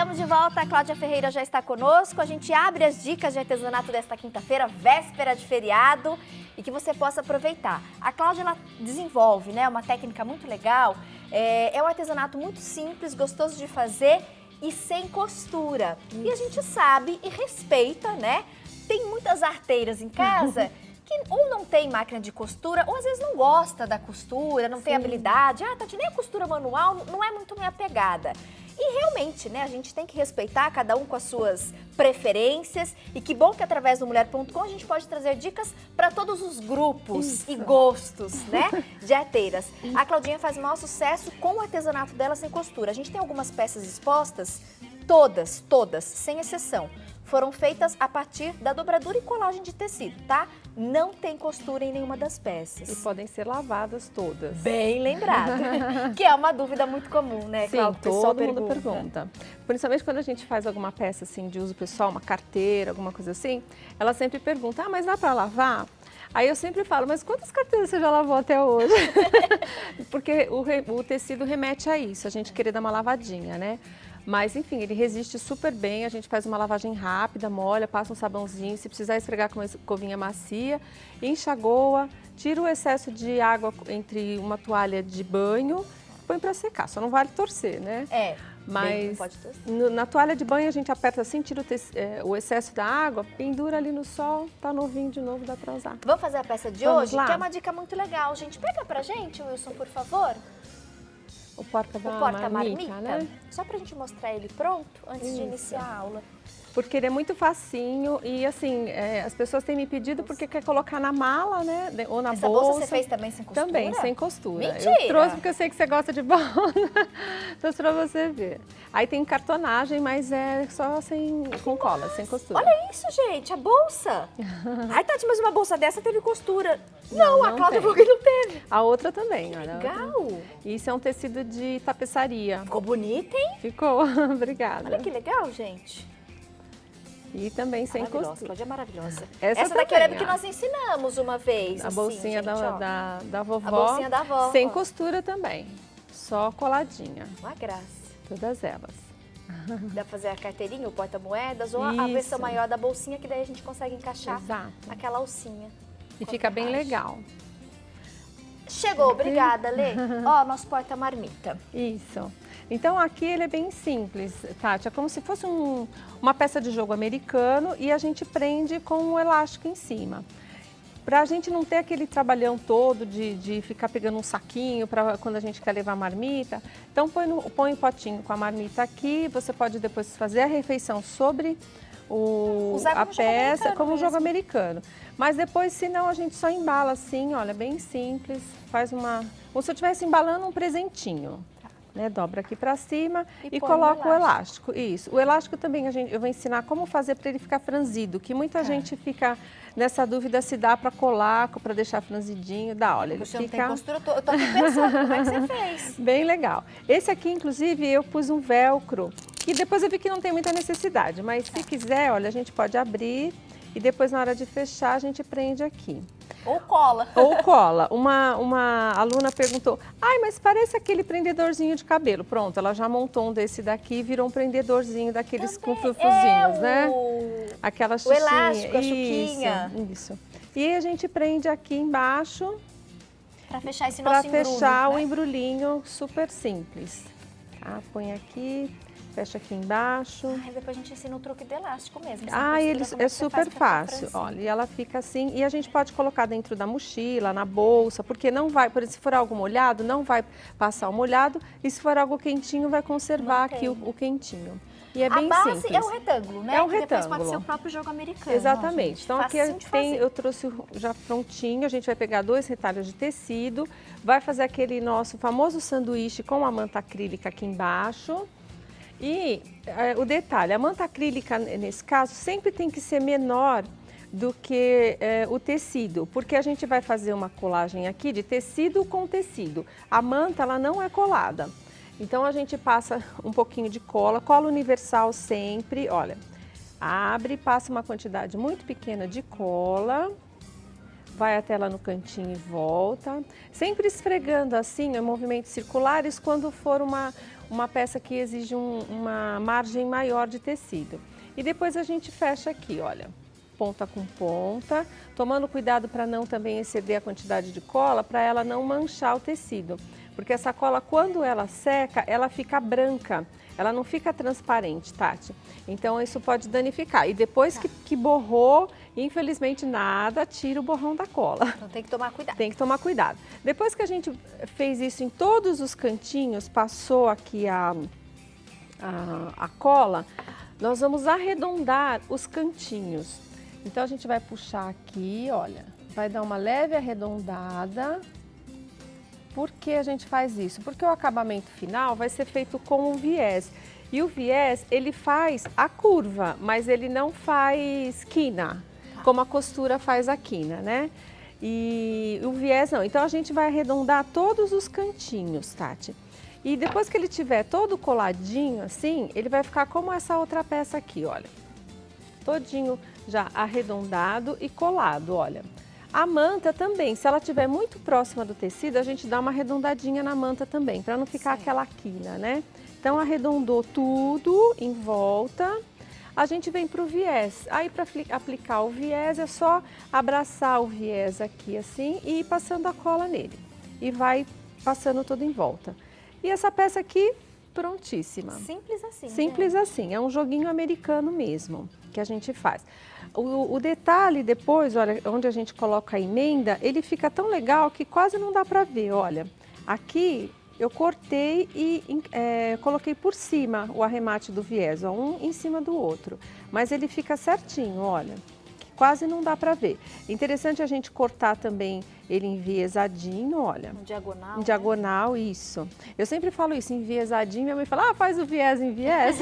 Estamos de volta, a Cláudia Ferreira já está conosco. A gente abre as dicas de artesanato desta quinta-feira, véspera de feriado, e que você possa aproveitar. A Cláudia, ela desenvolve, né, uma técnica muito legal. É um artesanato muito simples, gostoso de fazer e sem costura. E a gente sabe e respeita, né? Tem muitas arteiras em casa que ou não tem máquina de costura, ou às vezes não gosta da costura, não tem habilidade. Ah, Tati, nem a costura manual não é muito minha pegada. E realmente, né, a gente tem que respeitar cada um com as suas preferências. E que bom que através do Mulher.com a gente pode trazer dicas para todos os grupos e gostos, né, de arteiras. A Claudinha faz o maior sucesso com o artesanato dela sem costura. A gente tem algumas peças expostas, todas, sem exceção, foram feitas a partir da dobradura e colagem de tecido, tá? Não tem costura em nenhuma das peças. E podem ser lavadas todas. Bem lembrado. Que é uma dúvida muito comum, né, Cláudia? Sim, todo mundo pergunta. Principalmente quando a gente faz alguma peça assim de uso pessoal, uma carteira, alguma coisa assim, ela sempre pergunta, ah, mas dá para lavar? Aí eu sempre falo, mas quantas carteiras você já lavou até hoje? Porque o tecido remete a isso, a gente querer dar uma lavadinha, né? Mas, enfim, ele resiste super bem, a gente faz uma lavagem rápida, molha, passa um sabãozinho, se precisar esfregar com uma escovinha macia, enxagoa, tira o excesso de água entre uma toalha de banho, põe para secar, só não vale torcer, né? Mas não pode torcer. Na toalha de banho a gente aperta assim, tira o excesso da água, pendura ali no sol, tá novinho de novo, dá para usar. Vamos fazer a peça de hoje, que é uma dica muito legal, gente. Pega pra gente, Wilson, por favor. O porta-marmita, né? Só pra gente mostrar ele pronto antes de iniciar a aula. Porque ele é muito facinho e, assim, as pessoas têm me pedido porque quer colocar na mala, né? Ou na bolsa. Essa bolsa você fez também sem costura? Também, sem costura. Mentira! Eu trouxe porque eu sei que você gosta de bolsa. Trouxe pra você ver. Aí tem cartonagem, mas é só com cola, sem costura. Olha isso, gente, a bolsa. Ai, Tati, mas uma bolsa dessa teve costura. Não, a Cláudia falou que não teve. A outra também, olha. Legal. Isso é um tecido de tapeçaria. Ficou bonita, hein? Ficou, obrigada. Olha que legal, gente. E também sem costura. Cláudia é maravilhosa. Essa daqui eu lembro que nós ensinamos uma vez. A bolsinha gente, da vovó. A bolsinha da avó. Sem costura também. Só coladinha. Uma graça. Todas elas. Dá pra fazer a carteirinha, o porta-moedas ou a versão maior da bolsinha, que daí a gente consegue encaixar aquela alcinha. E fica bem legal. Chegou, obrigada, Lê. Ó, nosso porta-marmita. Isso. Então aqui ele é bem simples, Tati, é como se fosse uma peça de jogo americano e a gente prende com um elástico em cima. Para a gente não ter aquele trabalhão todo de ficar pegando um saquinho para quando a gente quer levar a marmita, então põe o potinho com a marmita aqui, você pode depois fazer a refeição sobre a peça, como um jogo americano. Mas depois, se não, a gente só embala assim, olha, bem simples, faz como se eu estivesse embalando um presentinho. Né, dobra aqui para cima e coloca o elástico. Isso. O elástico também eu vou ensinar como fazer para ele ficar franzido, que muita gente fica nessa dúvida se dá para colar, para deixar franzidinho. Dá, olha, ele fica... Não tem costura, eu tô aqui pensando como é que você fez. Bem legal. Esse aqui, inclusive, eu pus um velcro, e depois eu vi que não tem muita necessidade, mas se quiser, olha, a gente pode abrir e depois na hora de fechar a gente prende aqui. Ou cola. Ou cola. Uma aluna perguntou, ai, mas parece aquele prendedorzinho de cabelo. Pronto, ela já montou um desse daqui e virou um prendedorzinho daqueles com frufruzinhos, né? Aquela xuxinha. O elástico, a chuquinha. Isso. E a gente prende aqui embaixo. Para fechar esse nosso embrulho. Para fechar o embrulhinho super simples. Tá? Põe aqui. Fecha aqui embaixo. Ai, depois a gente ensina o truque do elástico mesmo. Ele é super fácil, olha, e ela fica assim, e a gente pode colocar dentro da mochila, na bolsa, porque não vai, por exemplo, se for algo molhado, não vai passar o molhado, e se for algo quentinho, vai conservar aqui o quentinho. E é bem simples. A base é um retângulo, né? É um retângulo. retângulo. Depois pode ser o próprio jogo americano. Exatamente. Então aqui eu trouxe já prontinho, a gente vai pegar 2 retalhos de tecido, vai fazer aquele nosso famoso sanduíche com a manta acrílica aqui embaixo. E o detalhe, a manta acrílica, nesse caso, sempre tem que ser menor do que o tecido, porque a gente vai fazer uma colagem aqui de tecido com tecido. A manta, ela não é colada. Então, a gente passa um pouquinho de cola universal sempre, olha, abre, passa uma quantidade muito pequena de cola, vai até lá no cantinho e volta, sempre esfregando assim, em movimentos circulares, quando for uma peça que exige uma margem maior de tecido. E depois a gente fecha aqui, olha, ponta com ponta, tomando cuidado para não também exceder a quantidade de cola, para ela não manchar o tecido. Porque essa cola, quando ela seca, ela fica branca, ela não fica transparente, Tati. Então isso pode danificar. E depois que borrou, infelizmente nada tira o borrão da cola. Então tem que tomar cuidado. Tem que tomar cuidado. Depois que a gente fez isso em todos os cantinhos, passou aqui a cola, nós vamos arredondar os cantinhos. Então a gente vai puxar aqui, olha, vai dar uma leve arredondada. Por que a gente faz isso? Porque o acabamento final vai ser feito com um viés. E o viés, ele faz a curva, mas ele não faz quina, como a costura faz a quina, né? E o viés não. Então a gente vai arredondar todos os cantinhos, Tati. E depois que ele tiver todo coladinho assim, ele vai ficar como essa outra peça aqui, olha. Todinho já arredondado e colado, olha. A manta também, se ela estiver muito próxima do tecido, a gente dá uma arredondadinha na manta também, para não ficar aquela quina, né? Então arredondou tudo em volta, a gente vem para o viés. Aí para aplicar o viés é só abraçar o viés aqui assim e ir passando a cola nele. E vai passando tudo em volta. E essa peça aqui, prontíssima. Simples assim. Simples assim, é um joguinho americano mesmo que a gente faz. O detalhe depois, olha, onde a gente coloca a emenda, ele fica tão legal que quase não dá para ver, olha. Aqui eu cortei e coloquei por cima o arremate do viés, ó, um em cima do outro. Mas ele fica certinho, olha, que quase não dá para ver. Interessante a gente cortar também ele enviesadinho, olha. Em diagonal. Em diagonal, né? Isso. Eu sempre falo isso, enviesadinho. Minha mãe fala, ah, faz o viés em viés.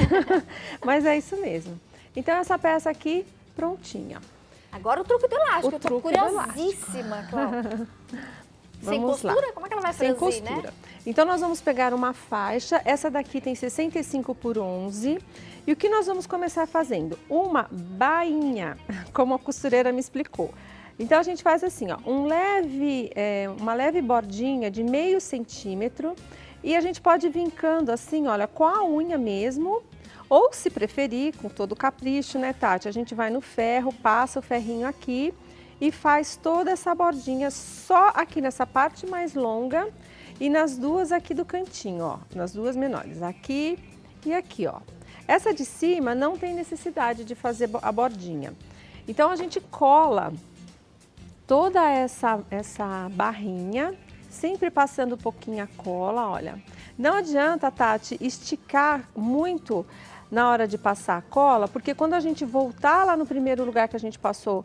Mas é isso mesmo. Então essa peça aqui, prontinha. Agora o truque do elástico. O Eu tô truque do curiosíssima, Cláudia. Sem costura? Lá. Como é que ela vai Sem fazer, costura. né? Então nós vamos pegar uma faixa, essa daqui tem 65 por 11. E o que nós vamos começar fazendo? Uma bainha, como a costureira me explicou. Então a gente faz assim, ó, uma leve bordinha de meio centímetro e a gente pode ir vincando assim, olha, com a unha mesmo, ou se preferir, com todo o capricho, né, Tati? A gente vai no ferro, passa o ferrinho aqui e faz toda essa bordinha só aqui nessa parte mais longa e nas duas aqui do cantinho, ó, nas duas menores, aqui e aqui, ó. Essa de cima não tem necessidade de fazer a bordinha. Então a gente cola toda essa barrinha, sempre passando um pouquinho a cola, olha. Não adianta, Tati, esticar muito na hora de passar a cola, porque quando a gente voltar lá no primeiro lugar que a gente passou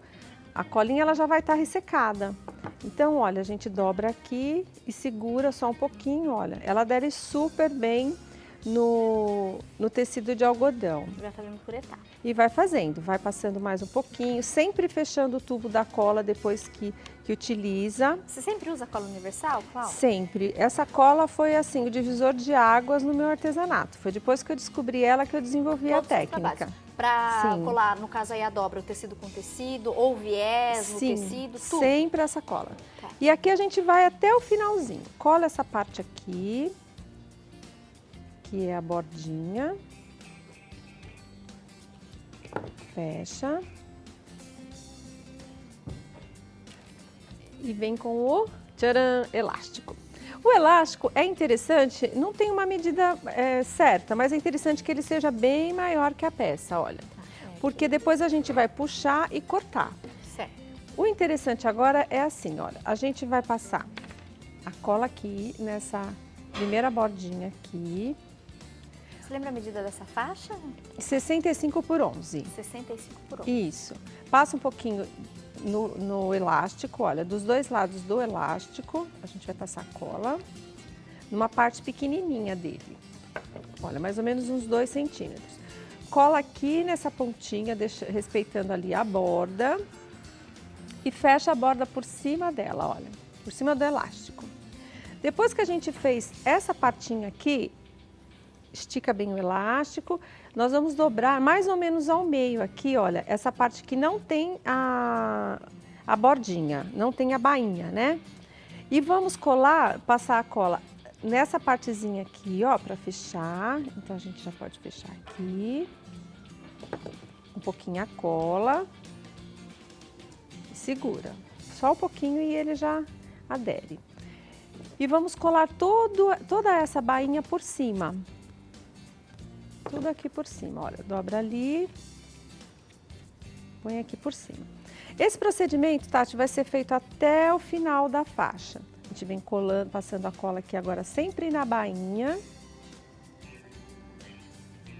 a colinha, ela já vai estar ressecada. Então, olha, a gente dobra aqui e segura só um pouquinho, olha. Ela adere super bem no tecido de algodão. Vai fazendo por etapas. E vai fazendo, vai passando mais um pouquinho, sempre fechando o tubo da cola depois que utiliza. Você sempre usa cola universal, Cláudia? Sempre. Essa cola foi assim, o divisor de águas no meu artesanato. Foi depois que eu descobri ela que eu desenvolvi a técnica. Para colar, no caso aí a dobra, o tecido com tecido, ou viés no tecido, tudo? Sempre essa cola. Tá. E aqui a gente vai até o finalzinho. Cola essa parte aqui, que é a bordinha. Fecha. E vem com o tcharam, elástico. O elástico é interessante, não tem uma medida certa, mas é interessante que ele seja bem maior que a peça, olha. Porque depois a gente vai puxar e cortar. Certo. O interessante agora é assim, olha, a gente vai passar a cola aqui nessa primeira bordinha aqui. Você lembra a medida dessa faixa? 65 por 11. 65 por 11. Isso. Passa um pouquinho no elástico, olha, dos dois lados do elástico, a gente vai passar cola numa parte pequenininha dele. Olha, mais ou menos uns 2 centímetros. Cola aqui nessa pontinha, respeitando ali a borda e fecha a borda por cima dela, olha, por cima do elástico. Depois que a gente fez essa partinha aqui, estica bem o elástico, nós vamos dobrar mais ou menos ao meio aqui, olha, essa parte que não tem a bordinha, não tem a bainha, né? E vamos colar, passar a cola nessa partezinha aqui, ó, para fechar. Então, a gente já pode fechar aqui. Um pouquinho a cola. E segura. Só um pouquinho e ele já adere. E vamos colar toda essa bainha por cima. Tudo aqui por cima, olha, dobra ali, põe aqui por cima. Esse procedimento, Tati, vai ser feito até o final da faixa. A gente vem colando, passando a cola aqui agora sempre na bainha.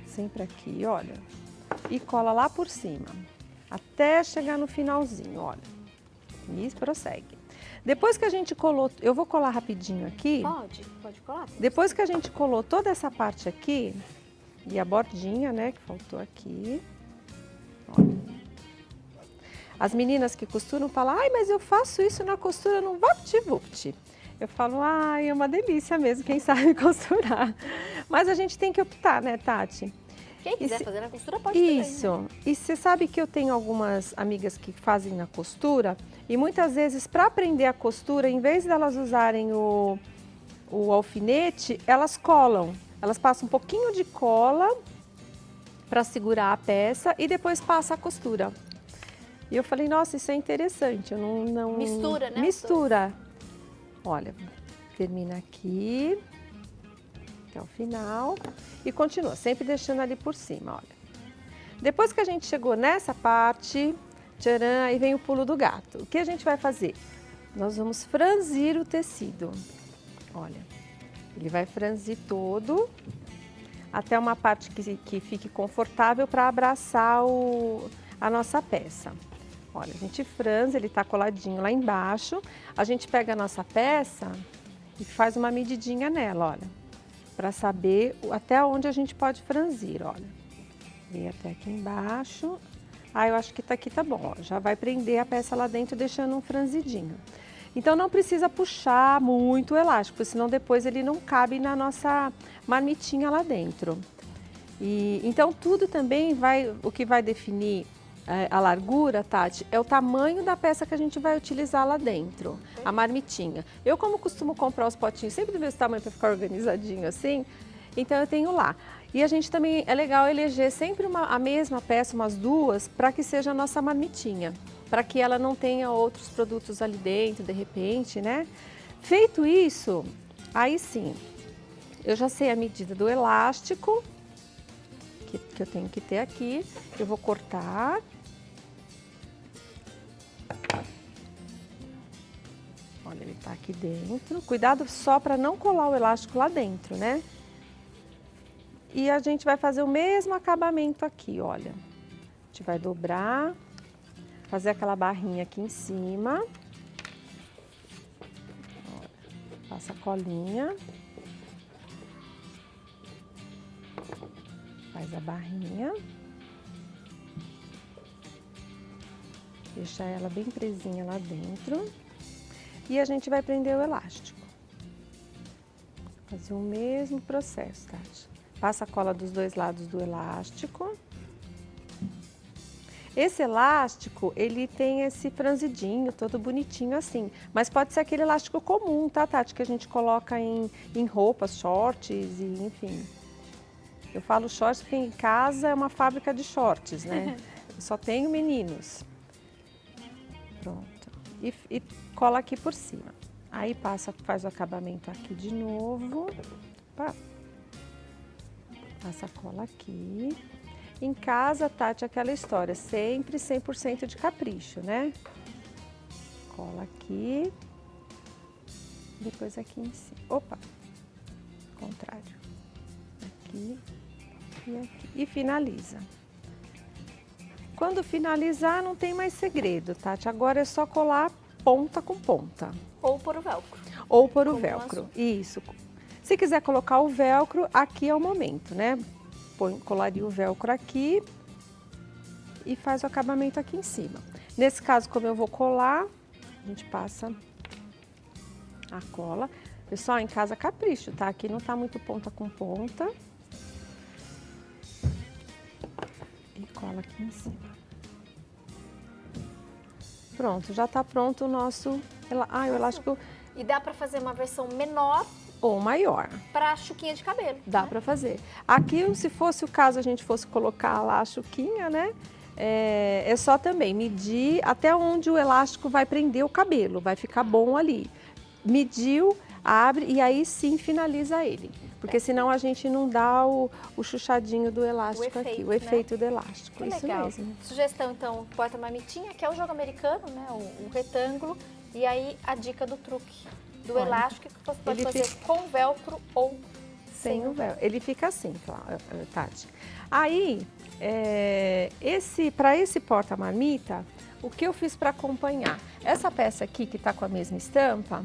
Sempre aqui, olha. E cola lá por cima, até chegar no finalzinho, olha. E prossegue. Depois que a gente colou, eu vou colar rapidinho aqui. Pode colar. Depois que a gente colou toda essa parte aqui, e a bordinha, né, que faltou aqui. Olha. As meninas que costuram falam, ai, mas eu faço isso na costura no VaptVupt. Eu falo, ai, é uma delícia mesmo, quem sabe costurar. Mas a gente tem que optar, né, Tati? Quem quiser fazer na costura pode também, isso. Né? E você sabe que eu tenho algumas amigas que fazem na costura e muitas vezes para aprender a costura, em vez delas usarem o alfinete, elas colam. Elas passam um pouquinho de cola para segurar a peça e depois passa a costura. E eu falei, nossa, isso é interessante. Eu não... Mistura, né? Mistura. Olha, termina aqui até o final e continua, sempre deixando ali por cima, olha. Depois que a gente chegou nessa parte, tcharam, aí vem o pulo do gato. O que a gente vai fazer? Nós vamos franzir o tecido. Olha. Ele vai franzir todo, até uma parte que fique confortável para abraçar a nossa peça. Olha, a gente franze, ele está coladinho lá embaixo. A gente pega a nossa peça e faz uma medidinha nela, olha. Para saber até onde a gente pode franzir, olha. Vem até aqui embaixo. Ah, eu acho que aqui tá bom, ó. Já vai prender a peça lá dentro, deixando um franzidinho. Então, não precisa puxar muito o elástico, senão depois ele não cabe na nossa marmitinha lá dentro. Então, tudo também o que vai definir a largura, Tati, é o tamanho da peça que a gente vai utilizar lá dentro, a marmitinha. Eu, como costumo comprar os potinhos sempre do mesmo tamanho para ficar organizadinho assim, então eu tenho lá. E a gente também, é legal eleger sempre a mesma peça, umas duas, para que seja a nossa marmitinha. Para que ela não tenha outros produtos ali dentro, de repente, né? Feito isso, aí sim, eu já sei a medida do elástico, que eu tenho que ter aqui. Eu vou cortar. Olha, ele tá aqui dentro. Cuidado só para não colar o elástico lá dentro, né? E a gente vai fazer o mesmo acabamento aqui, olha. A gente vai dobrar. Fazer aquela barrinha aqui em cima. Olha, passa a colinha. Faz a barrinha. Deixa ela bem presinha lá dentro. E a gente vai prender o elástico. Fazer o mesmo processo, Tati. Passa a cola dos dois lados do elástico. Esse elástico, ele tem esse franzidinho, todo bonitinho assim. Mas pode ser aquele elástico comum, tá, Tati? Que a gente coloca em roupas, shorts e enfim. Eu falo shorts porque em casa é uma fábrica de shorts, né? Eu só tenho meninos. Pronto. E cola aqui por cima. Aí faz o acabamento aqui de novo. Opa. Passa a cola aqui. Em casa, Tati, aquela história, sempre 100% de capricho, né? Cola aqui, depois aqui em cima. Opa, contrário. Aqui e aqui. E finaliza. Quando finalizar, não tem mais segredo, Tati. Agora é só colar ponta com ponta. Ou pôr o velcro. Ou pôr o velcro, isso. Se quiser colocar o velcro, aqui é o momento, né? Colaria o velcro aqui e faz o acabamento aqui em cima. Nesse caso, como eu vou colar, a gente passa a cola. Pessoal, em casa capricho, tá? Aqui não tá muito ponta com ponta. E cola aqui em cima. Pronto, já tá pronto o nosso... Ah, o elástico... E dá pra fazer uma versão menor ou maior. Para chuquinha de cabelo. Dá né? para fazer. Aqui, se fosse o caso, a gente fosse colocar lá a chuquinha, né? É só também medir até onde o elástico vai prender o cabelo, vai ficar bom ali. Mediu, abre e aí sim finaliza ele. Porque senão a gente não dá o chuchadinho do elástico aqui, o efeito do elástico. Que isso legal. mesmo. Sugestão, então, porta-marmitinha, que é o jogo americano, né? O retângulo. E aí a dica do truque do Olha, elástico, que você pode ele fazer com velcro ou sem o véu. Ele fica assim, Tati. Aí, para esse porta-marmita, o que eu fiz para acompanhar? Essa peça aqui, que está com a mesma estampa,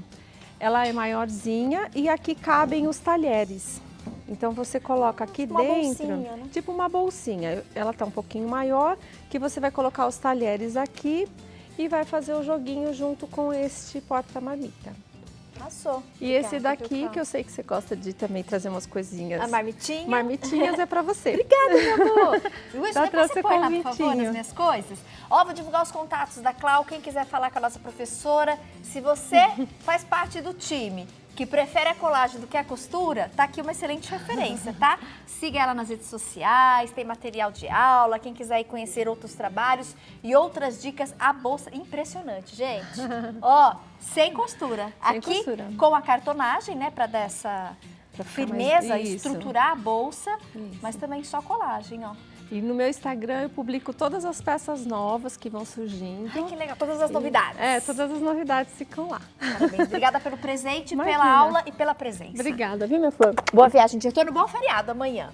ela é maiorzinha e aqui cabem os talheres. Então, você coloca aqui uma dentro, bolsinha, né? tipo uma bolsinha. Ela está um pouquinho maior, que você vai colocar os talheres aqui e vai fazer o joguinho junto com este porta-marmita. Passou. E esse daqui, que eu sei que você gosta de também trazer umas coisinhas. A marmitinha. Marmitinhas é pra você. Obrigada, meu amor. Luiz, Já depois trouxe você põe lá, por convitinho. favor, nas minhas coisas. Ó, vou divulgar os contatos da Clau, quem quiser falar com a nossa professora. Se você faz parte do time que prefere a colagem do que a costura, tá aqui uma excelente referência, tá? Siga ela nas redes sociais, tem material de aula, quem quiser ir conhecer outros trabalhos e outras dicas, a bolsa, impressionante, gente. Ó, sem costura. Sem aqui costura. com a cartonagem, né, para dar essa firmeza, isso. estruturar a bolsa, Isso. mas também só colagem, ó. E no meu Instagram eu publico todas as peças novas que vão surgindo. Ai, que legal, todas as novidades. Todas as novidades ficam lá. Parabéns. Obrigada pelo presente, Imagina. pela aula e pela presença. Obrigada, viu, minha flor? Boa viagem de retorno, bom feriado amanhã.